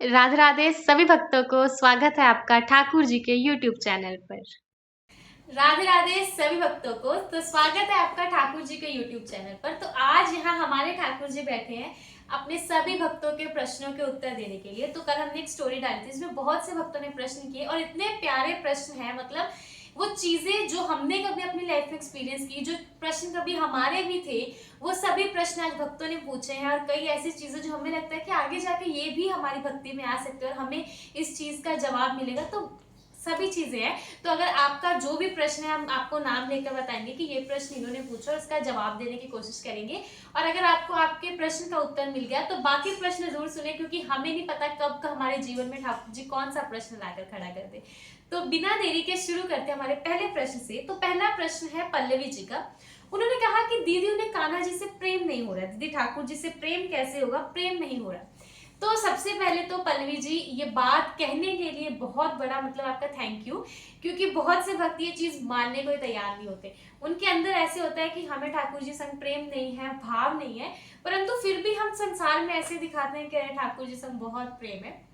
राधे राधे सभी भक्तों को स्वागत है आपका ठाकुर जी के यूट्यूब चैनल पर। राधे राधे सभी भक्तों को तो स्वागत है आपका ठाकुर जी के यूट्यूब चैनल पर। तो आज यहाँ हमारे ठाकुर जी बैठे हैं अपने सभी भक्तों के प्रश्नों के उत्तर देने के लिए। तो कल हमने एक स्टोरी डाली थी, इसमें बहुत से भक्तों ने प्रश्न किए और इतने प्यारे प्रश्न हैं, मतलब वो चीजें जो हमने कभी अपनी लाइफ में एक्सपीरियंस की, जो प्रश्न कभी हमारे भी थे, वो सभी प्रश्न आज भक्तों ने पूछे हैं। और कई ऐसी चीजें जो हमें लगता है कि आगे जाके ये भी हमारी भक्ति में आ सकते हैं और हमें इस चीज का जवाब मिलेगा। तो सभी चीजें हैं। तो अगर आपका जो भी प्रश्न है, हम आपको नाम लेकर बताएंगे कि ये प्रश्न इन्होंने पूछा और इसका जवाब देने की कोशिश करेंगे। और अगर आपको आपके प्रश्न का उत्तर मिल गया तो बाकी प्रश्न जरूर सुने, क्योंकि हमें नहीं पता कब हमारे जीवन में ठाकुर जी कौन सा प्रश्न लाकर खड़ा कर दे। तो बिना देरी के शुरू करते हैं हमारे पहले प्रश्न से। तो पहला प्रश्न है पल्लवी जी का। उन्होंने कहा कि दीदी उन्हें कान्हा जी से प्रेम नहीं हो रहा, दीदी ठाकुर जी से प्रेम कैसे होगा, प्रेम नहीं हो रहा। तो सबसे पहले तो पल्लवी जी, ये बात कहने के लिए बहुत बड़ा मतलब आपका थैंक यू, क्योंकि बहुत से भक्त ये चीज मानने को तैयार नहीं होते। उनके अंदर ऐसे होता है कि हमें ठाकुर जी संग प्रेम नहीं है, भाव नहीं है, परंतु फिर भी हम संसार में ऐसे दिखाते हैं कि अरे ठाकुर जी संग बहुत प्रेम है।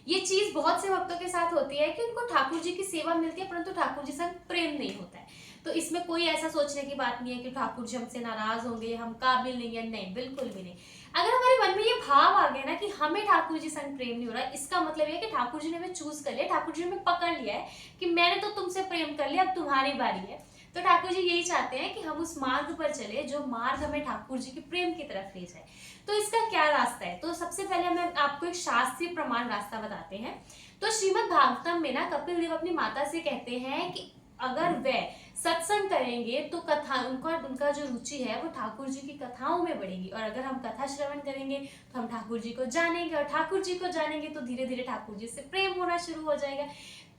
ये चीज बहुत से भक्तों के साथ होती है कि उनको ठाकुर जी की सेवा मिलती है परंतु ठाकुर जी संग प्रेम नहीं होता है। तो इसमें कोई ऐसा सोचने की बात नहीं है कि ठाकुर जी हमसे नाराज होंगे, हम काबिल नहीं है, नहीं, बिल्कुल भी नहीं। अगर हमारे मन में ये भाव आ गया ना कि हमें ठाकुर जी संग प्रेम नहीं हो रहा, इसका मतलब ये कि ठाकुर जी ने हमें चूज कर लिया, ठाकुर जी ने हमें पकड़ लिया है कि मैंने तो तुमसे प्रेम कर लिया, अब तुम्हारी बारी है। तो ठाकुर जी यही चाहते हैं कि हम उस मार्ग पर चले जो मार्ग हमें ठाकुर जी के प्रेम की तरफ ले जाए। तो इसका क्या रास्ता है? तो सबसे पहले हम आपको एक शास्त्रीय प्रमाण रास्ता बताते हैं। तो श्रीमद् भागवतम में ना कपिल देव अपनी माता से कहते हैं कि अगर वे सत्संग करेंगे तो कथा उनका जो रुचि है वो ठाकुर जी की कथाओं में बढ़ेगी, और अगर हम कथा श्रवण करेंगे तो हम ठाकुर जी को जानेंगे, और ठाकुर जी को जानेंगे तो धीरे धीरे ठाकुर जी से प्रेम होना शुरू हो जाएगा।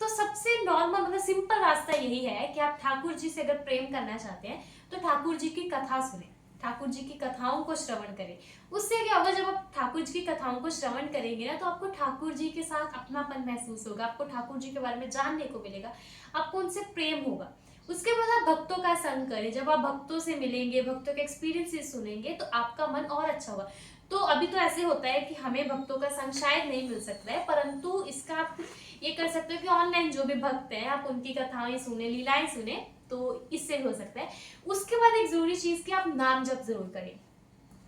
तो सबसे नॉर्मल मतलब सिंपल रास्ता यही है कि आप ठाकुर जी से अगर प्रेम करना चाहते हैं तो ठाकुर जी की कथा सुने, ठाकुर जी की कथाओं को श्रवण करें। उससे क्या होगा, जब आप ठाकुर जी की कथाओं को श्रवण करेंगे ना तो आपको ठाकुर जी के साथ अपनापन महसूस होगा, आपको ठाकुर जी के बारे में जानने को मिलेगा, आपको उनसे प्रेम होगा। उसके बाद आप भक्तों का संग करें। जब आप भक्तों से मिलेंगे, भक्तों के एक्सपीरियंसेस सुनेंगे तो आपका मन और अच्छा होगा। तो अभी तो ऐसे होता है कि हमें भक्तों का संग शायद नहीं मिल सकता है, परंतु इसका आप ये कर सकते हो कि ऑनलाइन जो भी भक्त हैं आप उनकी कथाएं सुने, लीलाएं सुने, तो इससे भी हो सकता है। उसके बाद एक जरूरी चीज कि आप नाम जप जरूर करें।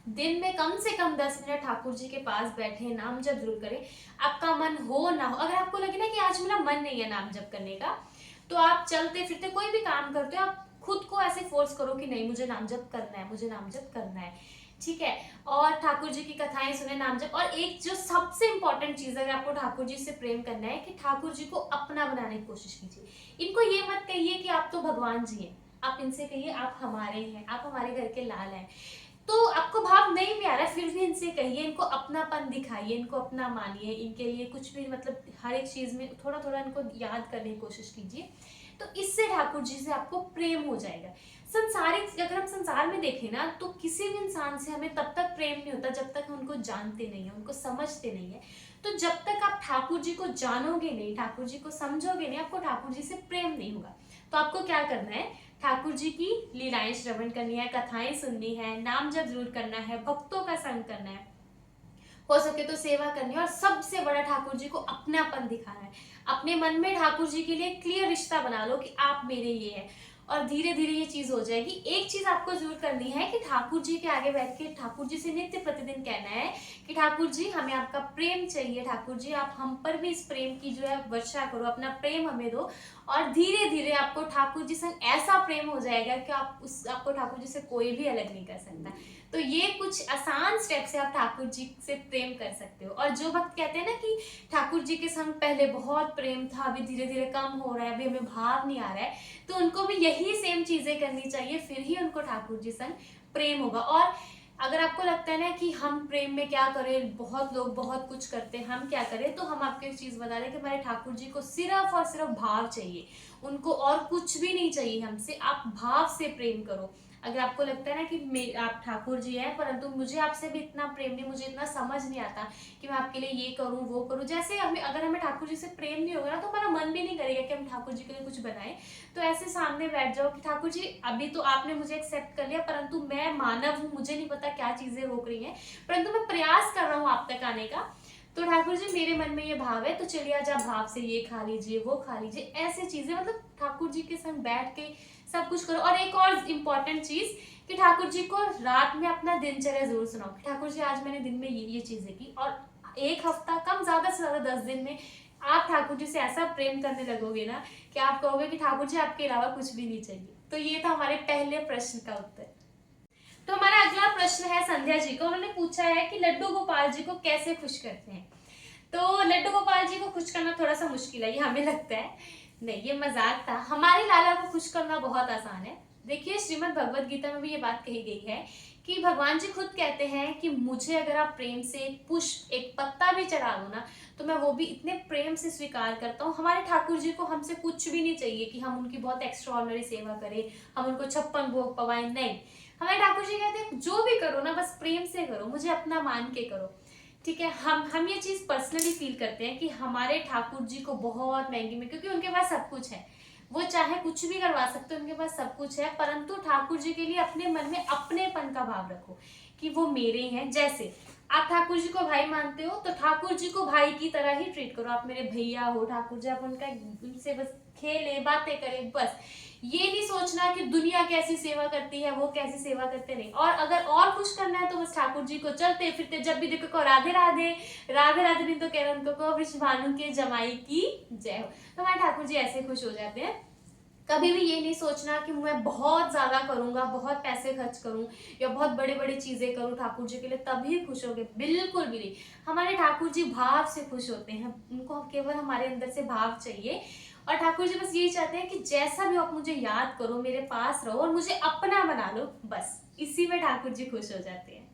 दिन में कम से कम 10 मिनट ठाकुर जी के पास बैठे नाम जप जरूर करें। आपका मन हो ना हो, अगर आपको लगे ना कि आज मेरा मन नहीं है नाम जप करने का, तो आप चलते फिरते कोई भी काम करते हो, आप खुद को ऐसे फोर्स करो कि नहीं, मुझे नाम जप करना है, मुझे नाम जप करना है, ठीक है। और ठाकुर जी की कथाएं सुने, नाम जप। और एक जो सबसे इंपॉर्टेंट चीज है, अगर आपको ठाकुर जी से प्रेम करना है, कि ठाकुर जी को अपना बनाने की कोशिश कीजिए। इनको ये मत कहिए कि आप तो भगवान जी हैं, आप इनसे कहिए आप हमारे हैं, आप हमारे घर के लाल हैं। तो आपको भाव नहीं भी आ रहा है फिर भी इनसे कहिए, इनको अपनापन दिखाइए, इनको अपना मानिए, इनके लिए कुछ भी मतलब हर एक चीज में थोड़ा थोड़ा इनको याद करने की कोशिश कीजिए। तो इससे ठाकुर जी से आपको प्रेम हो जाएगा। संसारिक अगर हम संसार में देखें ना तो किसी भी इंसान से हमें तब तक प्रेम नहीं होता जब तक हम उनको जानते नहीं है, उनको समझते नहीं है। तो जब तक आप ठाकुर जी को जानोगे नहीं, ठाकुर जी को समझोगे नहीं, आपको ठाकुर जी से प्रेम नहीं होगा। तो आपको क्या करना है, ठाकुर जी की लीलाएं श्रवण करनी है, कथाएं सुननी है, नाम जप जरूर करना है, भक्तों का संग करना है, हो सके तो सेवा करनी है, और सबसे बड़ा ठाकुर जी को अपनापन दिखाना है। अपने मन में ठाकुर जी के लिए क्लियर रिश्ता बना लो कि आप मेरे ये है, और धीरे धीरे ये चीज हो जाएगी। एक चीज आपको जरूर करनी है कि ठाकुर जी के आगे बैठ के ठाकुर जी से नित्य प्रतिदिन कहना है कि ठाकुर जी हमें आपका प्रेम चाहिए, ठाकुर जी आप हम पर भी इस प्रेम की जो है वर्षा करो, अपना प्रेम हमें दो। और धीरे धीरे आपको ठाकुर जी संग ऐसा प्रेम हो जाएगा कि आपको ठाकुर जी से कोई भी अलग नहीं कर सकता। तो ये कुछ आसान स्टेप से आप ठाकुर जी से प्रेम कर सकते हो। और जो भक्त कहते हैं ना कि ठाकुर जी के संग पहले बहुत प्रेम था, अभी धीरे धीरे कम हो रहा है, अभी हमें भाव नहीं आ रहा है, तो उनको भी यही सेम चीजें करनी चाहिए, फिर ही उनको ठाकुर जी संग प्रेम होगा। और अगर आपको लगता है ना कि हम प्रेम में क्या करें, बहुत लोग बहुत कुछ करते हैं, हम क्या करें, तो हम आपको एक चीज बता दें कि हमारे ठाकुर जी को सिर्फ और सिर्फ भाव चाहिए, उनको और कुछ भी नहीं चाहिए हमसे। आप भाव से प्रेम करो। अगर आपको लगता है ना कि आप ठाकुर जी हैं परंतु मुझे आपसे भी इतना प्रेम नहीं, मुझे इतना समझ नहीं आता कि मैं आपके लिए ये करूं वो करूं, जैसे हमें अगर हमें ठाकुर जी से प्रेम नहीं होगा ना तो हमारा मन भी नहीं करेगा कि हम ठाकुर जी के लिए कुछ बनाएं। तो ऐसे सामने बैठ जाओ कि ठाकुर जी अभी तो आपने मुझे एक्सेप्ट कर लिया, परंतु मैं मानव हूँ, मुझे नहीं पता क्या चीजें रोक रही हैं, परंतु मैं प्रयास कर रहा हूँ आप तक आने का। तो ठाकुर जी मेरे मन में ये भाव है, तो चलिए आज आप भाव से ये खा लीजिए, वो खा लीजिए, ऐसी चीजें मतलब ठाकुर जी के संग बैठ के सब कुछ करो। और एक और इम्पोर्टेंट चीज कि ठाकुर जी को रात में अपना दिनचर्या जरूर सुनाओ कि ठाकुर जी आज मैंने दिन में ये चीजें की। और एक हफ्ता कम, ज्यादा से ज्यादा 10 दिन में आप ठाकुर जी से ऐसा प्रेम करने लगोगे ना कि आप कहोगे कि ठाकुर जी आपके अलावा कुछ भी नहीं चाहिए। तो ये था हमारे पहले प्रश्न का उत्तर। तो हमारा अगला प्रश्न है संध्या जी को। उन्होंने पूछा है कि लड्डू गोपाल जी को कैसे खुश करते हैं। तो लड्डू गोपाल जी को खुश करना थोड़ा सा मुश्किल है, ये हमें लगता है। नहीं, ये मजाक था। हमारे लाला को खुश करना बहुत आसान है। देखिए श्रीमद् भगवत गीता में भी ये बात कही गई है कि भगवान जी खुद कहते हैं कि मुझे अगर आप प्रेम से एक पुष्प, एक पत्ता भी चढ़ा दो ना, तो मैं वो भी इतने प्रेम से स्वीकार करता हूँ। हमारे ठाकुर जी को हमसे कुछ भी नहीं चाहिए कि हम उनकी बहुत एक्स्ट्राऑर्डिनरी सेवा करें, हम उनको 56 भोग पवाएं, नहीं। हमारे ठाकुर जी कहते हैं जो भी करो ना बस प्रेम से करो, मुझे अपना मान के करो। ठीक है, हम ये चीज पर्सनली फील करते हैं कि हमारे ठाकुर जी को बहुत महंगी में, क्योंकि उनके पास सब कुछ है, वो चाहे कुछ भी करवा सकते हैं, उनके पास सब कुछ है। परंतु ठाकुर जी के लिए अपने मन में अपनेपन का भाव रखो कि वो मेरे हैं। जैसे आप ठाकुर जी को भाई मानते हो तो ठाकुर जी को भाई की तरह ही ट्रीट करो। आप मेरे भैया हो ठाकुर जी, आप उनसे बस खेले बातें करें बस। ये नहीं सोचना कि दुनिया कैसी सेवा करती है, वो कैसी सेवा करते नहीं। और अगर और खुश करना है तो बस ठाकुर जी को चलते फिरते जब भी देखो को राधे राधे, राधे राधे नहीं तो कह रहे उनको को विश्वभानु के जमाई की जय हो। तो हमारे ठाकुर जी ऐसे खुश हो जाते हैं। कभी भी ये नहीं सोचना कि मैं बहुत ज्यादा करूंगा, बहुत पैसे खर्च करूं या बहुत बड़े बड़े चीजें करूं ठाकुर जी के लिए तभी खुश होगे, बिल्कुल भी नहीं। हमारे ठाकुर जी भाव से खुश होते हैं, उनको केवल हमारे अंदर से भाव चाहिए। और ठाकुर जी बस यही चाहते हैं कि जैसा भी आप मुझे याद करो, मेरे पास रहो और मुझे अपना बना लो, बस इसी में ठाकुर जी खुश हो जाते हैं।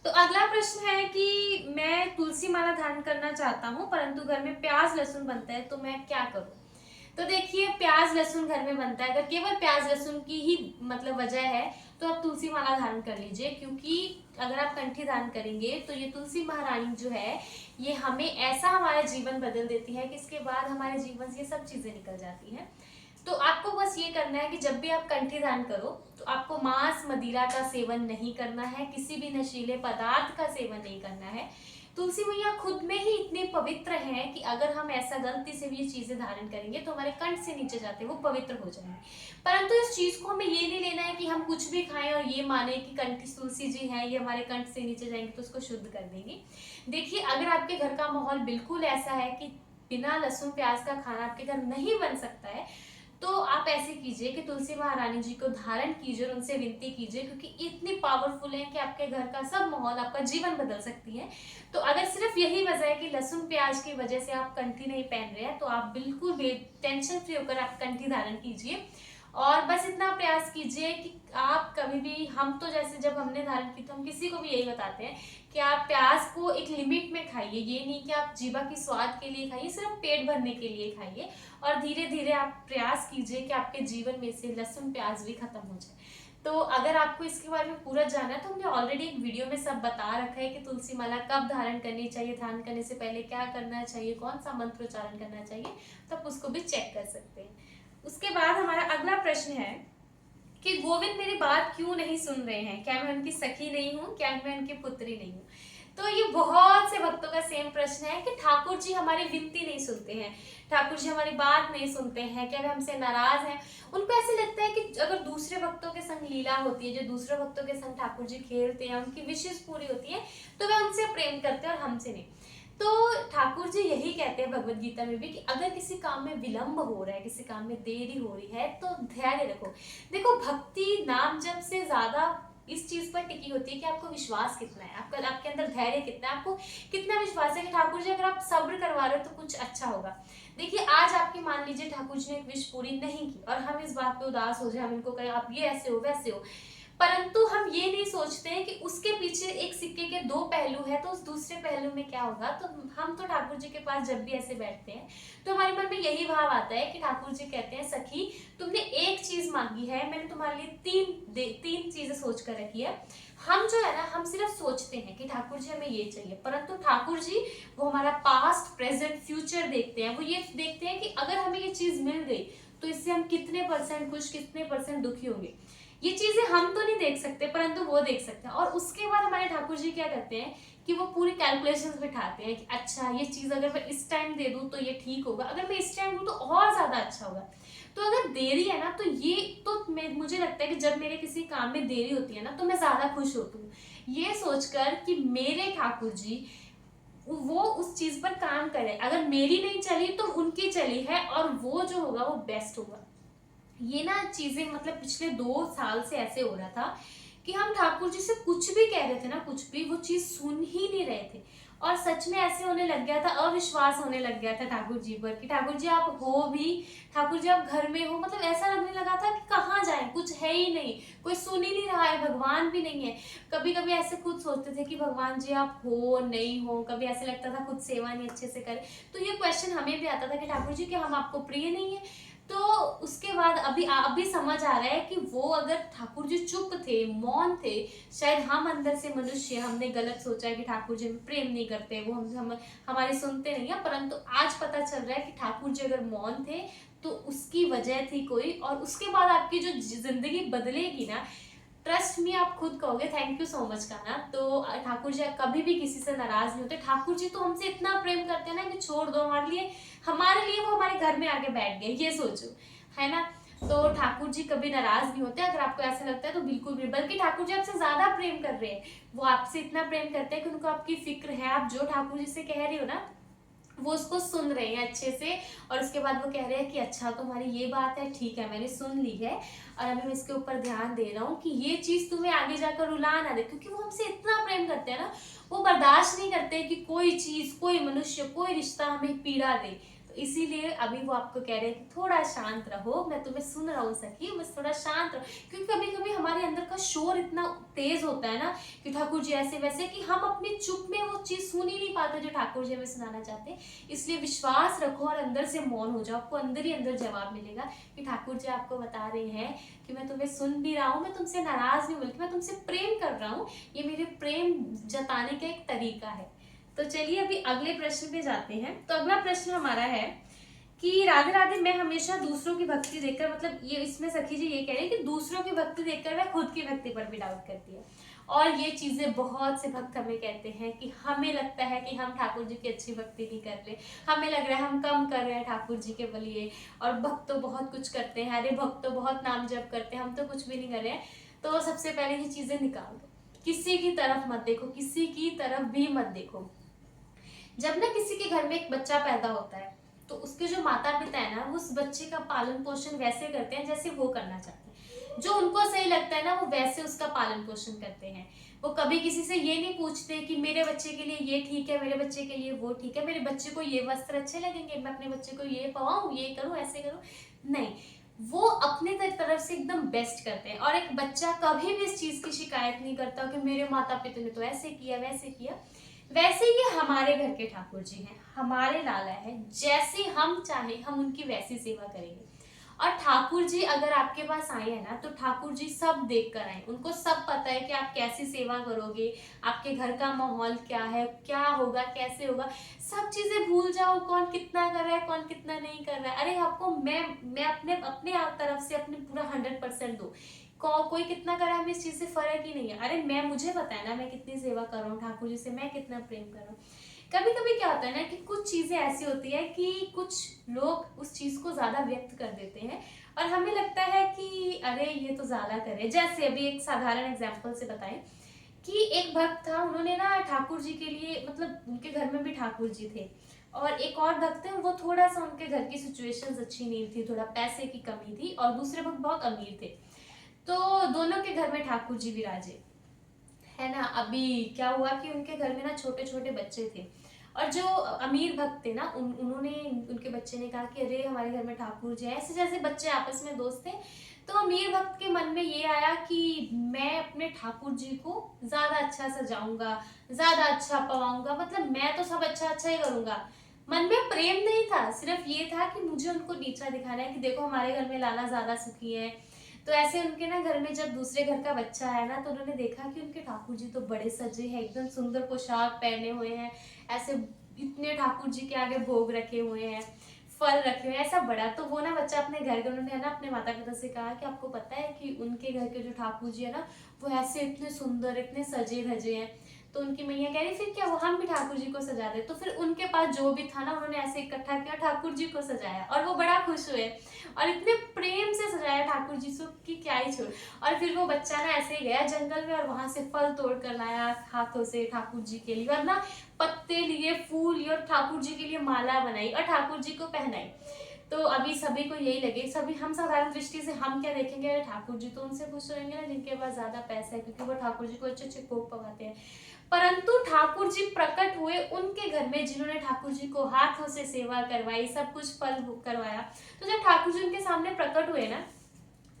तो अगला प्रश्न है कि मैं तुलसी माला धारण करना चाहता हूँ परंतु घर में प्याज लहसुन बनता है, तो मैं क्या करूँ। तो देखिए प्याज लहसुन घर में बनता है, अगर केवल प्याज लहसुन की ही मतलब वजह है तो आप तुलसी माला धारण कर लीजिए। क्योंकि अगर आप कंठी धारण करेंगे तो ये तुलसी महारानी जो है ये हमें ऐसा हमारा जीवन बदल देती है कि इसके बाद हमारे जीवन से ये सब चीजें निकल जाती हैं। तो आपको बस ये करना है कि जब भी आप कंठी धारण करो तो आपको मांस मदिरा का सेवन नहीं करना है, किसी भी नशीले पदार्थ का सेवन नहीं करना है। तुलसी मैया खुद में ही इतने पवित्र हैं कि अगर हम ऐसा गलती से भी ये चीजें धारण करेंगे तो हमारे कंठ से नीचे जाते वो पवित्र हो जाएंगे। परंतु इस चीज को हमें ये नहीं लेना है कि हम कुछ भी खाएं और ये माने कि कंठ तुलसी जी है ये हमारे कंठ से नीचे जाएंगे तो उसको शुद्ध कर देंगे। देखिए अगर आपके घर का माहौल बिल्कुल ऐसा है कि बिना लहसुन प्याज का खाना आपके घर नहीं बन सकता है, तो आप ऐसे कीजिए कि तुलसी महारानी जी को धारण कीजिए और उनसे विनती कीजिए, क्योंकि इतनी पावरफुल है कि आपके घर का सब माहौल, आपका जीवन बदल सकती है। तो अगर सिर्फ यही वजह है कि लहसुन प्याज की वजह से आप कंठी नहीं पहन रहे हैं तो आप बिल्कुल भी टेंशन फ्री होकर आप कंठी धारण कीजिए। और बस इतना प्रयास कीजिए कि आप कभी भी, हम तो जैसे जब हमने धारण की तो हम किसी को भी यही बताते हैं कि आप प्याज को एक लिमिट में खाइए, ये नहीं कि आप जीवा की स्वाद के लिए खाइए, सिर्फ पेट भरने के लिए खाइए। और धीरे धीरे आप प्रयास कीजिए कि आपके जीवन में से लहसुन प्याज भी खत्म हो जाए। तो अगर आपको इसके बारे में पूरा जानना है तो हमने ऑलरेडी एक वीडियो में सब बता रखा है कि तुलसी माला कब धारण करनी चाहिए, धारण करने से पहले क्या करना चाहिए, कौन सा मंत्र उच्चारण करना चाहिए, तो आप उसको भी चेक कर सकते हैं। उसके बाद हमारा अगला प्रश्न है कि गोविंद मेरी बात क्यों नहीं सुन रहे हैं, क्या मैं उनकी सखी नहीं हूँ, क्या मैं उनकी पुत्री नहीं हूँ। तो ये बहुत से भक्तों का सेम प्रश्न है कि ठाकुर जी हमारी विनती नहीं सुनते हैं, ठाकुर जी हमारी बात नहीं सुनते हैं, क्या वे हमसे नाराज हैं। उनको ऐसे लगता है कि अगर दूसरे भक्तों के संग लीला होती है, जो दूसरे भक्तों के संग ठाकुर जी खेलते हैं, उनकी विशेष पूरी होती है तो वे उनसे प्रेम करते हैं और हमसे नहीं। तो ठाकुर जी यही कहते हैं भगवत गीता में भी कि अगर किसी काम में विलंब हो रहा है, किसी काम में देरी हो रही है तो धैर्य रखो। देखो भक्ति नाम जप से ज्यादा इस चीज पर टिकी होती है कि आपको विश्वास कितना है, आपका आपके अंदर धैर्य कितना है, आपको कितना विश्वास है कि ठाकुर जी अगर आप सब्र करवा रहे हो तो कुछ अच्छा होगा। देखिए आज आपकी मान लीजिए ठाकुर जी ने एक विश पूरी नहीं की और हम इस बात पे उदास हो जाए, हम इनको कहें आप ये ऐसे हो वैसे हो, परंतु हम ये नहीं सोचते हैं कि उसके पीछे एक सिक्के के दो पहलू है, तो उस दूसरे पहलू में क्या होगा। तो हम तो ठाकुर जी के पास जब भी ऐसे बैठते हैं तो हमारे मन में यही भाव आता है कि ठाकुर जी कहते हैं सखी तुमने एक चीज मांगी है, मैंने तुम्हारे लिए तीन चीजें सोच कर रखी है। हम जो है ना हम सिर्फ सोचते हैं कि ठाकुर जी हमें ये चाहिए, परंतु ठाकुर जी वो हमारा पास्ट प्रेजेंट फ्यूचर देखते हैं। वो ये देखते हैं कि अगर हमें ये चीज मिल गई तो इससे हम कितने परसेंट खुश, कितने परसेंट दुखी होंगे। ये चीजें हम तो नहीं देख सकते परंतु वो देख सकते हैं। और उसके बाद हमारे ठाकुर जी क्या करते हैं कि वो पूरी कैलकुलेशंस बिठाते हैं कि अच्छा ये चीज अगर मैं इस टाइम दे दूं तो ये ठीक होगा, अगर मैं इस टाइम दूं तो और ज्यादा अच्छा होगा। तो अगर देरी है ना तो ये तो मुझे लगता है कि जब मेरे किसी काम में देरी होती है ना तो मैं ज्यादा खुश होती हूँ, ये सोचकर कि मेरे ठाकुर जी वो उस चीज पर काम करे, अगर मेरी नहीं चली तो उनकी चली है और वो जो होगा वो बेस्ट होगा। ये ना चीजें मतलब पिछले 2 साल से ऐसे हो रहा था कि हम ठाकुर जी से कुछ भी कह रहे थे ना, कुछ भी वो चीज सुन ही नहीं रहे थे। और सच में ऐसे होने लग गया था, अविश्वास होने लग गया था ठाकुर जी पर कि ठाकुर जी आप हो भी, ठाकुर जी आप घर में हो, मतलब ऐसा लगने लगा था कि कहाँ जाए, कुछ है ही नहीं, कोई सुन ही नहीं रहा है, भगवान भी नहीं है। कभी कभी ऐसे खुद सोचते थे कि भगवान जी आप हो नहीं हो, कभी ऐसे लगता था खुद सेवा नहीं अच्छे से करे। तो ये क्वेश्चन हमें भी आता था कि ठाकुर जी क्या हम आपको प्रिय नहीं है। तो उसके बाद अभी समझ आ रहा है कि वो अगर ठाकुर जी चुप थे, मौन थे, शायद हम अंदर से मनुष्य हमने गलत सोचा है कि ठाकुर जी हमें प्रेम नहीं करते, वो हम हमारी सुनते नहीं है। परंतु आज पता चल रहा है कि ठाकुर जी अगर मौन थे तो उसकी वजह थी कोई, और उसके बाद आपकी जो जिंदगी बदलेगी ना, ट्रस्ट मी, आप खुद कहोगे थैंक यू सो मच का ना। तो ठाकुर जी कभी भी किसी से नाराज नहीं होते। ठाकुर जी तो हमसे इतना प्रेम करते हैं ना कि छोड़ दो, हमारे लिए वो हमारे घर में आके बैठ गए, ये सोचो, है ना। तो ठाकुर जी कभी नाराज नहीं होते, अगर आपको ऐसा लगता है तो बिल्कुल भी, बल्कि ठाकुर जी आपसे ज्यादा प्रेम कर रहे हैं। वो आपसे इतना प्रेम करते हैं कि उनको आपकी फिक्र है, आप जो ठाकुर जी से कह रही हो ना वो उसको सुन रहे हैं अच्छे से। और उसके बाद वो कह रहे हैं कि अच्छा तुम्हारी ये बात है, ठीक है मैंने सुन ली है, और अभी मैं इसके ऊपर ध्यान दे रहा हूँ कि ये चीज तुम्हें आगे जाकर रुला ना दे, क्योंकि वो हमसे इतना प्रेम करते हैं ना, वो बर्दाश्त नहीं करते कि कोई चीज, कोई मनुष्य, कोई रिश्ता हमें पीड़ा दे। तो इसीलिए अभी वो आपको कह रहे हैं कि थोड़ा शांत रहो, मैं तुम्हें सुन रहा हूँ सखी, बस थोड़ा शांत रहो। क्योंकि कभी कभी हमारे अंदर का शोर इतना तेज होता है ना कि ठाकुर जी ऐसे वैसे, कि हम अपनी चुप में वो चीज सुन ही नहीं पाते जो ठाकुर जी हमें सुनाना चाहते हैं। इसलिए विश्वास रखो और अंदर से मौन हो जाओ, आपको अंदर ही अंदर जवाब मिलेगा कि ठाकुर जी आपको बता रहे हैं कि मैं तुम्हें सुन भी रहा हूँ, मैं तुमसे नाराज नहीं, बल्कि मैं तुमसे प्रेम कर रहा हूँ, ये मेरे प्रेम जताने का एक तरीका है। तो चलिए अभी अगले प्रश्न पे जाते हैं। तो अगला प्रश्न हमारा है कि राधे राधे, मैं हमेशा दूसरों की भक्ति देखकर, मतलब ये इसमें सखी जी ये कह रहे हैं कि दूसरों की भक्ति देखकर मैं खुद की भक्ति पर भी डाउट करती है। और ये चीजें बहुत से भक्त हमें कहते हैं कि हमें लगता है कि हम ठाकुर जी की अच्छी भक्ति नहीं कर रहे, हमें लग रहा है हम कम कर रहे हैं ठाकुर जी के लिए, और भक्त तो बहुत कुछ करते हैं, अरे भक्त तो बहुत नाम जप करते हैं, हम तो कुछ भी नहीं कर रहे हैं। तो सबसे पहले ये चीजें निकाल दो, किसी की तरफ मत देखो, किसी की तरफ भी मत देखो। जब ना किसी के घर में एक बच्चा पैदा होता है तो उसके जो माता पिता है ना, वो उस बच्चे का पालन पोषण वैसे करते हैं जैसे वो करना चाहते हैं, जो उनको सही लगता है ना वो वैसे उसका पालन पोषण करते हैं। वो कभी किसी से ये नहीं पूछते कि मेरे बच्चे के लिए ये ठीक है, मेरे बच्चे के लिए वो ठीक है, मेरे बच्चे को ये वस्त्र अच्छे लगेंगे, मैं अपने बच्चे को ये पवाऊं, ये करूं, ऐसे करूं, नहीं। वो अपने तरफ से एकदम बेस्ट करते हैं। और एक बच्चा कभी भी इस चीज की शिकायत नहीं करता कि मेरे माता पिता ने तो ऐसे किया वैसे किया। वैसे ये हमारे घर के ठाकुर जी हैं, हमारे लाला है, जैसे हम चाहे हम उनकी वैसी सेवा करेंगे। और ठाकुर जी अगर आपके पास आए हैं ना तो ठाकुर जी सब देख कर आए, उनको सब पता है कि आप कैसी सेवा करोगे, आपके घर का माहौल क्या है, क्या होगा, कैसे होगा, सब चीजें भूल जाओ, कौन कितना कर रहा है, कौन कितना नहीं कर रहा है। अरे आपको मैं अपने अपने तरफ से अपने पूरा 100% दो, कोई कितना करे हमें इस चीज से फर्क ही नहीं है। अरे मैं, मुझे पता है ना मैं कितनी सेवा कर रहा हूँ ठाकुर जी से, मैं कितना प्रेम कर रहा हूँ। कभी कभी क्या होता है ना कि कुछ चीजें ऐसी होती है कि कुछ लोग उस चीज को ज्यादा व्यक्त कर देते हैं और हमें लगता है कि अरे ये तो ज्यादा करे। जैसे अभी एक साधारण एग्जांपल से बताएं कि एक भक्त था, उन्होंने ना ठाकुर जी के लिए, मतलब उनके घर में भी ठाकुर जी थे और एक और भक्त थे, वो थोड़ा सा उनके घर की सिचुएशंस अच्छी नहीं थी, थोड़ा पैसे की कमी थी, और दूसरे भक्त बहुत अमीर थे। तो दोनों के घर में ठाकुर जी विराजे, है ना। अभी क्या हुआ कि उनके घर में ना छोटे छोटे बच्चे थे, और जो अमीर भक्त थे ना उन्होंने, उनके बच्चे ने कहा कि अरे हमारे घर में ठाकुर जी हैं, ऐसे जैसे बच्चे आपस में दोस्त थे। तो अमीर भक्त के मन में ये आया कि मैं अपने ठाकुर जी को ज्यादा अच्छा सजाऊंगा, ज्यादा अच्छा पवाऊंगा, मतलब मैं तो सब अच्छा अच्छा ही करूंगा। मन में प्रेम नहीं था, सिर्फ ये था कि मुझे उनको नीचा दिखाना है कि देखो हमारे घर में लाला ज्यादा सुखी है। तो ऐसे उनके ना घर में जब दूसरे घर का बच्चा आया ना तो उन्होंने देखा कि उनके ठाकुर जी तो बड़े सजे हैं, एकदम सुंदर पोशाक पहने हुए हैं, ऐसे इतने ठाकुर जी के आगे भोग रखे हुए हैं, फल रखे हुए ऐसा बड़ा। तो वो ना बच्चा अपने घर के, उन्होंने है ना अपने माता पिता से कहा कि आपको पता है कि उनके घर के जो ठाकुर जी है ना वो ऐसे इतने सुंदर, इतने सजे धजे हैं। तो उनकी मैया कह रही फिर क्या वो हम भी ठाकुर जी को सजा दे। तो फिर उनके पास जो भी था ना उन्होंने ऐसे इकट्ठा किया, ठाकुर जी को सजाया और वो बड़ा खुश हुए और इतने प्रेम से सजाया ठाकुर जी को कि क्या ही छोड़। और फिर वो बच्चा ना ऐसे ही गया जंगल में और वहां से फल तोड़ कर लाया हाथों से ठाकुर जी के लिए, और ना पत्ते लिए, फूल लिए और ठाकुर जी के लिए माला बनाई और ठाकुर जी को पहनाई। तो अभी सभी को यही लगे, सभी हम साधारण दृष्टि से हम क्या देखेंगे, ठाकुर जी तो उनसे खुश रहेंगे ना जिनके पास ज्यादा पैसा है, क्योंकि वो ठाकुर जी को अच्छे अच्छे भोग पकाते हैं। परंतु ठाकुर जी प्रकट हुए उनके घर में जिन्होंने ठाकुर जी को हाथों से सेवा करवाई, सब कुछ फल करवाया। तो जब ठाकुर जी उनके सामने प्रकट हुए ना,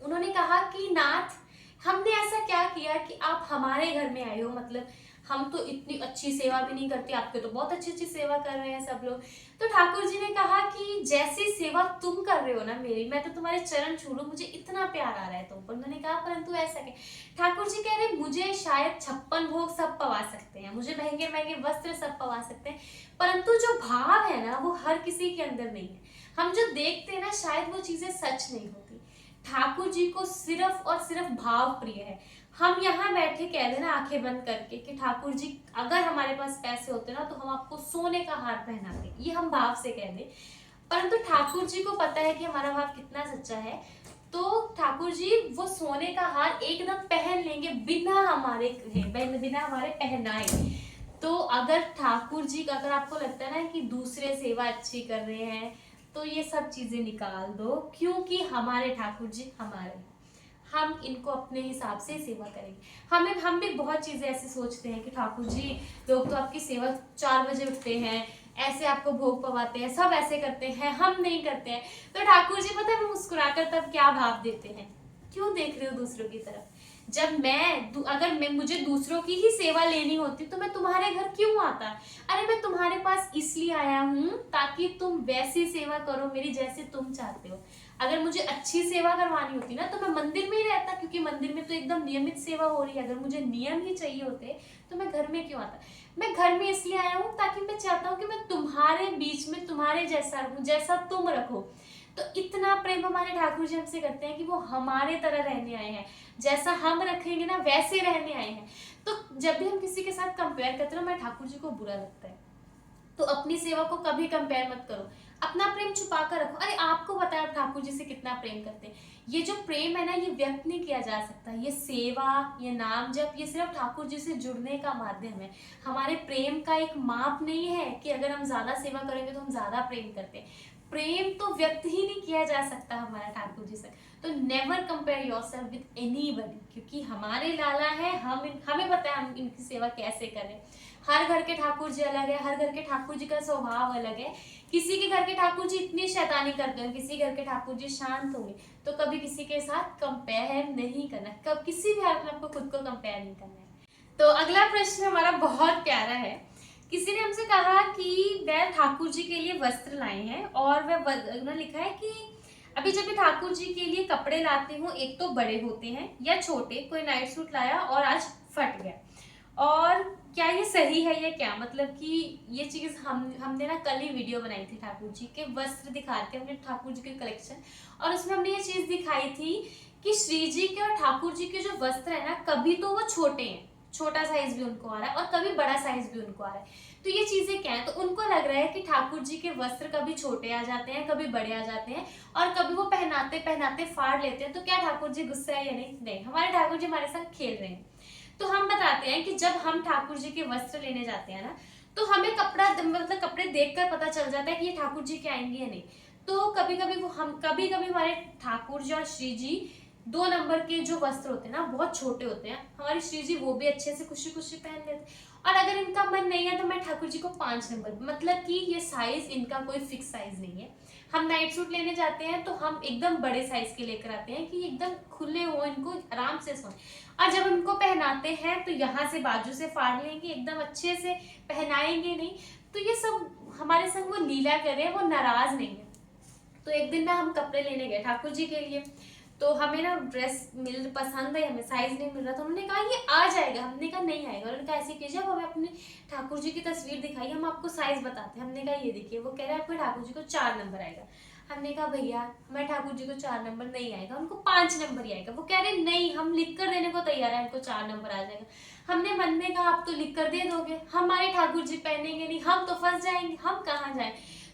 उन्होंने कहा कि नाथ, हमने ऐसा क्या किया कि आप हमारे घर में आए हो, मतलब हम तो इतनी अच्छी सेवा भी नहीं करते, आपके तो बहुत अच्छी अच्छी सेवा कर रहे हैं सब लोग। तो ठाकुर जी ने कहा कि जैसी सेवा तुम कर रहे हो ना मेरी, मैं तो तुम्हारे चरण छू लूं, मुझे इतना प्यार आ रहा है तुम पर। उन्होंने कहा परंतु ऐसा क्या? ठाकुर जी कह रहे मुझे शायद 56 भोग सब पवा सकते हैं, मुझे महंगे महंगे वस्त्र सब पवा सकते हैं, परंतु जो भाव है ना वो हर किसी के अंदर नहीं है। हम जो देखते हैं ना शायद वो चीजें सच नहीं होती। ठाकुर जी को सिर्फ और सिर्फ भाव प्रिय है। हम यहाँ बैठे कह देना आंखें बंद करके कि ठाकुर जी अगर हमारे पास पैसे होते ना तो हम आपको सोने का हार पहनाते, ये हम भाव से कह दें, परंतु ठाकुर जी को पता है कि हमारा भाव कितना सच्चा है। तो ठाकुर जी वो सोने का हार एकदम पहन लेंगे बिना हमारे बिना हमारे पहनाए। तो अगर ठाकुर जी का, अगर आपको लगता है ना कि दूसरे सेवा अच्छी कर रहे हैं, तो ये सब चीजें निकाल दो, क्योंकि हमारे ठाकुर जी हमारे, हम इनको अपने हिसाब से सेवा करेंगे। हम भी बहुत चीजें ऐसे सोचते हैं कि ठाकुर जी लोग तो आपकी सेवा 4 बजे उठते हैं, ऐसे आपको भोग पवाते हैं, सब ऐसे करते हैं, हम नहीं करते हैं। तो ठाकुर जी पता है मुस्कुराकर तब क्या भाव देते हैं, क्यों देख रहे हो दूसरों की तरफ? जब अगर मुझे दूसरों की ही सेवा लेनी होती तो मैं तुम्हारे घर क्यों आता? अरे मैं तुम्हारे पास इसलिए आया हूँ ताकि तुम वैसी सेवा करो मेरी जैसे तुम चाहते हो। अगर मुझे अच्छी सेवा करवानी होती ना तो मैं मंदिर में ही रहता, क्योंकि मंदिर में तो एकदम नियमित सेवा हो रही है। अगर मुझे नियम ही चाहिए होते तो मैं घर में क्यों आता? मैं घर में इसलिए आया हूँ ताकि मैं चाहता हूँ कि मैं तुम्हारे बीच में तुम्हारे जैसा रहूं, जैसा तुम रखो। तो इतना प्रेम हमारे ठाकुर जी हमसे करते हैं कि वो हमारे तरह रहने आए हैं, जैसा हम रखेंगे ना वैसे रहने आए हैं। तो जब भी हम किसी के साथ कंपेयर करते हैं ना, हमारे ठाकुर जी को बुरा लगता है। तो अपनी सेवा को कभी कंपेयर मत करो, अपना प्रेम छुपा कर रखो। अरे आपको पता है आप ठाकुर जी से कितना प्रेम करते हैं। ये जो प्रेम है ना ये व्यक्त नहीं किया जा सकता। ये सेवा, ये नाम जप, ये सिर्फ ठाकुर जी से जुड़ने का माध्यम है। हमारे प्रेम का एक माप नहीं है कि अगर हम ज्यादा सेवा करेंगे तो हम ज्यादा प्रेम करते हैं। प्रेम तो व्यक्त ही नहीं किया जा सकता हमारा ठाकुर जी से। तो never compare yourself with anybody, क्योंकि हमारे लाला है, हमें पता है हम इनकी सेवा कैसे करें। हर घर के ठाकुर जी अलग है, हर घर के ठाकुर जी का स्वभाव अलग है। किसी के घर के ठाकुर जी इतनी शैतानी करते हैं, किसी घर के ठाकुर जी शांत होंगे। तो कभी किसी के साथ कंपेयर नहीं करना, कब किसी भी हालत में आपको खुद को कंपेयर नहीं करना है। तो अगला प्रश्न हमारा बहुत प्यारा है। किसी ने हमसे कहा कि वह ठाकुर जी के लिए वस्त्र लाए हैं और उन्होंने लिखा है कि अभी जब भी ठाकुर जी के लिए कपड़े लाते हूँ, एक तो बड़े होते हैं या छोटे, कोई नाइट सूट लाया और आज फट गया, और क्या ये सही है या क्या? मतलब कि ये चीज हमने ना कल ही वीडियो बनाई थी ठाकुर जी के वस्त्र दिखा के, हमने ठाकुर जी के कलेक्शन, और उसमें हमने ये चीज दिखाई थी कि श्री जी के और ठाकुर जी के जो वस्त्र है ना, कभी तो वो छोटे हैं, छोटा साइज भी उनको आ रहा है, और कभी बड़ा साइज भी उनको आ रहा है। तो ये चीजें क्या है? तो उनको लग रहा है कि ठाकुर जी के वस्त्र कभी छोटे आ जाते हैं, कभी बड़े आ जाते हैं, और कभी वो पहनाते पहनाते फाड़ लेते हैं। तो क्या ठाकुर जी गुस्सा है या नहीं? नहीं, हमारे ठाकुर जी हमारे साथ खेल रहे हैं। तो हम बताते हैं कि जब हम ठाकुर जी के वस्त्र लेने जाते हैं ना, तो हमें कपड़ा मतलब कपड़े देखकर पता चल जाता है कि ये ठाकुर जी के आएंगे या नहीं। तो कभी कभी हमारे ठाकुर जी और श्री जी 2 नंबर के जो वस्त्र होते हैं ना बहुत छोटे होते हैं, हमारे श्री जी वो भी अच्छे से खुशी खुशी पहन लेते हैं। और अगर इनका मन नहीं है तो मैं ठाकुर जी को 5 नंबर, मतलब कि ये साइज इनका कोई फिक्स साइज नहीं है। हम नाइट सूट लेने जाते हैं तो हम एकदम बड़े साइज के लेकर आते हैं कि एकदम खुले हो, इनको आराम से सोए। और जब इनको पहनाते हैं तो यहाँ से बाजू से फाड़ लेंगे, एकदम अच्छे से पहनाएंगे नहीं। तो ये सब हमारे संग वो लीला कर रहे हैं, वो नाराज नहीं है। तो एक दिन ना हम कपड़े लेने गए ठाकुर जी के लिए, तो हमें ना ड्रेस पसंद है, हमें साइज नहीं मिल रहा, तो हमने कहा ये आ जाएगा। हमने कहा नहीं आएगा। उन्होंने कहा ऐसे कीजिए, अब हमें अपने ठाकुर जी की तस्वीर दिखाई, हम आपको साइज बताते हैं। हमने कहा ये देखिए। वो कह रहे हैं आपके ठाकुर जी को 4 नंबर आएगा। हमने कहा भैया हमारे ठाकुर जी को 4 नंबर नहीं आएगा, उनको 5 नंबर ही आएगा। वो कह रहे नहीं, हम लिख कर देने को तैयार है, इनको 4 नंबर आ जाएगा। हमने मन में कहा आप तो लिख कर दे दोगे, हमारे ठाकुर जी पहनेंगे नहीं, हम तो फंस जाएंगे, हम कहाँ जाए।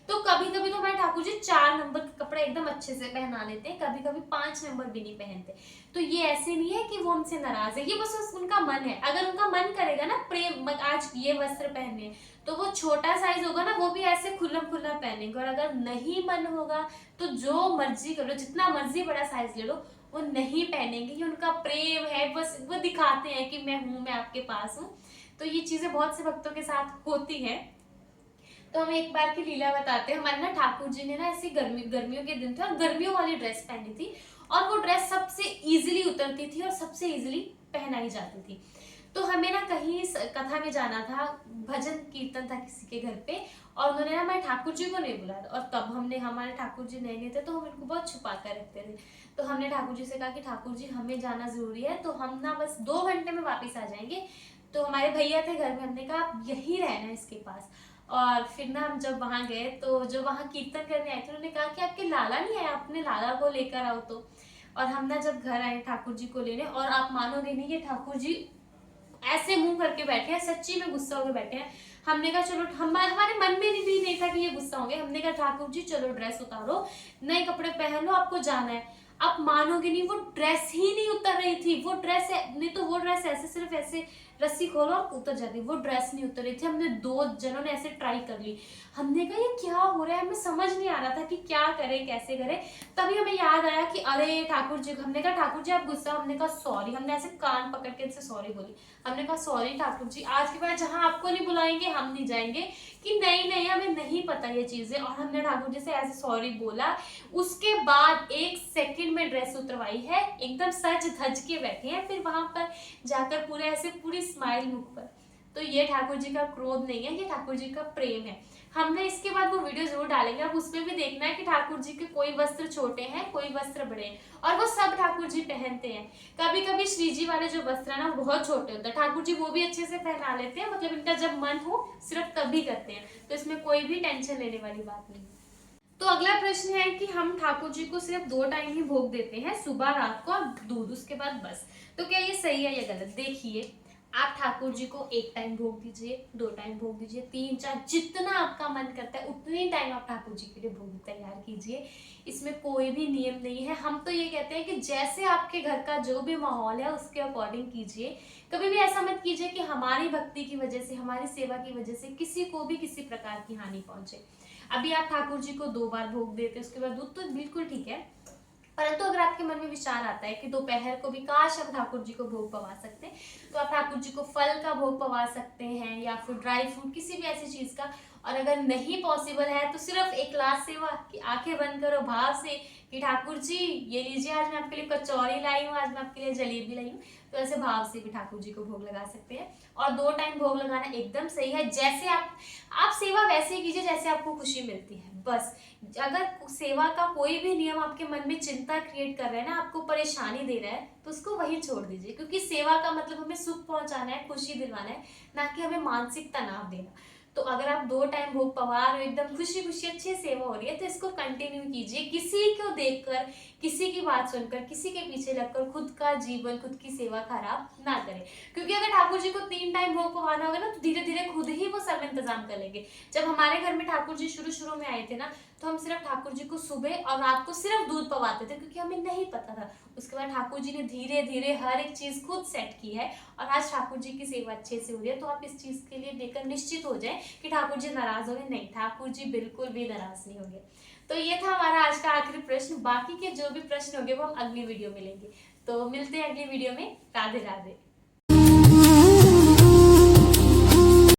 तो कभी कभी तो हमारे ठाकुर जी 4 नंबर के कपड़े एकदम अच्छे से पहना लेते हैं, कभी कभी 5 नंबर भी नहीं पहनते। तो ये ऐसे नहीं है कि वो हमसे नाराज है, ये बस उनका मन है। अगर उनका मन करेगा ना प्रेम आज ये वस्त्र पहने, तो वो छोटा साइज होगा ना वो भी ऐसे खुल्लम खुल्ला पहनेंगे। और अगर नहीं मन होगा तो जो मर्जी कर लो, जितना मर्जी बड़ा साइज ले लो, वो नहीं पहनेंगे। ये उनका प्रेम है, बस वो दिखाते हैं कि मैं हूं, मैं आपके पास हूँ। तो ये चीजें बहुत से भक्तों के साथ होती है। तो हम एक बार की लीला बताते हैं। हमारे ना ठाकुर जी ने ना ऐसी गर्मियों के दिन थे और गर्मियों वाली ड्रेस पहनी थी, और वो ड्रेस सबसे इजीली उतरती थी और सबसे इजीली पहनाई जाती थी। तो हमें ना कहीं कथा में जाना था, भजन कीर्तन था किसी के घर पे, और उन्होंने ना हमारे ठाकुर जी को नहीं बुलाया। और तब हमने, हमारे ठाकुर जी नए नए थे तो हम इनको बहुत छुपा कर रखते थे। तो हमने ठाकुर जी से कहा कि ठाकुर जी हमें जाना जरूरी है, तो हम ना बस 2 घंटे में वापिस आ जाएंगे। तो हमारे भैया थे घर में, हमने कहा आप यही रहना इसके पास। और फिर ना हम जब वहां गए तो जो वहां कीर्तन करने आए थे उन्होंने कहा कि आपके लाला नहीं आए, अपने लाला को लेकर आओ। तो और हम ना जब घर आए ठाकुर जी को लेने, और आप मानोगे नहीं ये ठाकुर जी ऐसे मुंह करके बैठे हैं, सच्ची में गुस्सा होकर बैठे हैं। हमने कहा चलो, हमारे मन में भी नहीं था कि ये गुस्सा होंगे। हमने कहा ठाकुर जी चलो ड्रेस उतारो, नए कपड़े पहन लो, आपको जाना है। आप मानोगे नहीं, वो ड्रेस ही नहीं उतर रही थी। वो ड्रेस नहीं तो वो ड्रेस ऐसे सिर्फ ऐसे रस्सी खोलो और उतर जाती, वो ड्रेस नहीं उतर रही थी। हमने 2 जनों ने ऐसे ट्राई कर ली। हमने कहा ये क्या हो रहा है, हमें समझ नहीं आ रहा था कि क्या करें कैसे करें। तभी हमें याद आया कि अरे ठाकुर जी, हमने कहा ठाकुर जी आप गुस्सा, हमने कहा सॉरी। हमने ऐसे कान पकड़ के इनसे सॉरी बोली। हमने कहा सॉरी ठाकुर जी, आज के बाद जहाँ आपको नहीं बुलाएंगे हम नहीं जाएंगे, कि नहीं नहीं हमें नहीं पता ये चीजें। और हमने ठाकुर जी से ऐसे सॉरी बोला। उसके बाद 1 सेकंड में ड्रेस उतरवाई है, एकदम सज धज के बैठे हैं। फिर वहां पर जाकर पूरे ऐसे पूरी स्माइल मुख पर। तो ये ठाकुर जी का क्रोध नहीं है, ये ठाकुर जी का प्रेम है। हमने इसके बाद वो वीडियो जरूर डालेंगे, अब उसमें भी देखना है कि ठाकुर जी के कोई वस्त्र छोटे हैं, कोई वस्त्र बड़े हैं, और वो सब ठाकुर जी पहनते हैं। कभी कभी श्री जी वाले जो वस्त्र है ना वो बहुत छोटे होते हैं, ठाकुर जी वो भी अच्छे से पहना लेते हैं, मतलब इनका जब मन हो सिर्फ तभी करते हैं। तो इसमें कोई भी टेंशन लेने वाली बात नहीं। तो अगला प्रश्न है कि हम ठाकुर जी को सिर्फ 2 टाइम ही भोग देते हैं, सुबह रात को और दूध, उसके बाद बस। तो क्या ये सही है या गलत? देखिए, आप ठाकुर जी को 1 टाइम भोग दीजिए, 2 टाइम भोग दीजिए, 3 4 जितना आपका मन करता है उतने टाइम आप ठाकुर जी के लिए भोग तैयार कीजिए। इसमें कोई भी नियम नहीं है। हम तो ये कहते हैं कि जैसे आपके घर का जो भी माहौल है उसके अकॉर्डिंग कीजिए। कभी भी ऐसा मत कीजिए कि हमारी भक्ति की वजह से, हमारी सेवा की वजह से किसी को भी किसी प्रकार की हानि पहुंचे। अभी आप ठाकुर जी को 2 बार भोग देते उसके बाद दूध, तो बिल्कुल ठीक है। परंतु अगर आपके मन में विचार आता है कि दोपहर को भी काश हम ठाकुर जी को भोग पवा सकते हैं, तो आप ठाकुर जी को फल का भोग पवा सकते हैं या फिर ड्राई फ्रूट, किसी भी ऐसी चीज का। और अगर नहीं पॉसिबल है तो सिर्फ एक लास्ट सेवा कि आंखें बंद करो भाव से कि ठाकुर जी ये लीजिए, आज मैं आपके लिए कचौरी लाई हूँ, आज मैं आपके लिए जलेबी लाई हूँ। तो ऐसे भाव से भी ठाकुर जी को भोग लगा सकते हैं। और 2 टाइम भोग लगाना एकदम सही है। जैसे आप सेवा वैसे कीजिए जैसे आपको खुशी मिलती है, बस। अगर सेवा का कोई भी नियम आपके मन में चिंता क्रिएट कर रहा है ना, आपको परेशानी दे रहा है, तो उसको वही छोड़ दीजिए। क्योंकि सेवा का मतलब हमें सुख पहुंचाना है, खुशी दिलवाना है, ना कि हमें मानसिक तनाव देना। तो अगर आप 2 टाइम भोग पवा रहे हो, एकदम खुशी खुशी अच्छी सेवा हो रही है, तो इसको कंटिन्यू कीजिए। किसी को देखकर, किसी की बात सुनकर, किसी के पीछे लगकर खुद का जीवन, खुद की सेवा खराब ना करें। क्योंकि अगर ठाकुर जी को 3 टाइम भोग पवाना होगा ना, तो धीरे धीरे खुद ही वो सब इंतजाम कर लेंगे। जब हमारे घर में ठाकुर जी शुरू शुरू में आए थे ना, तो हम सिर्फ ठाकुर जी को सुबह और रात को सिर्फ दूध पवाते थे, क्योंकि हमें नहीं पता था। उसके बाद ठाकुर जी ने धीरे धीरे हर एक चीज खुद सेट की है, और आज ठाकुर जी की सेवा अच्छे से हो रही है। तो आप इस चीज के लिए लेकर निश्चित हो जाए कि ठाकुर जी नाराज हो गए, नहीं, ठाकुर जी बिल्कुल भी नाराज नहीं होंगे। तो ये था हमारा आज का आखिरी प्रश्न। बाकी के जो भी प्रश्न होंगे वो हम अगली वीडियो में लेंगे। तो मिलते हैं अगली वीडियो में। राधे राधे।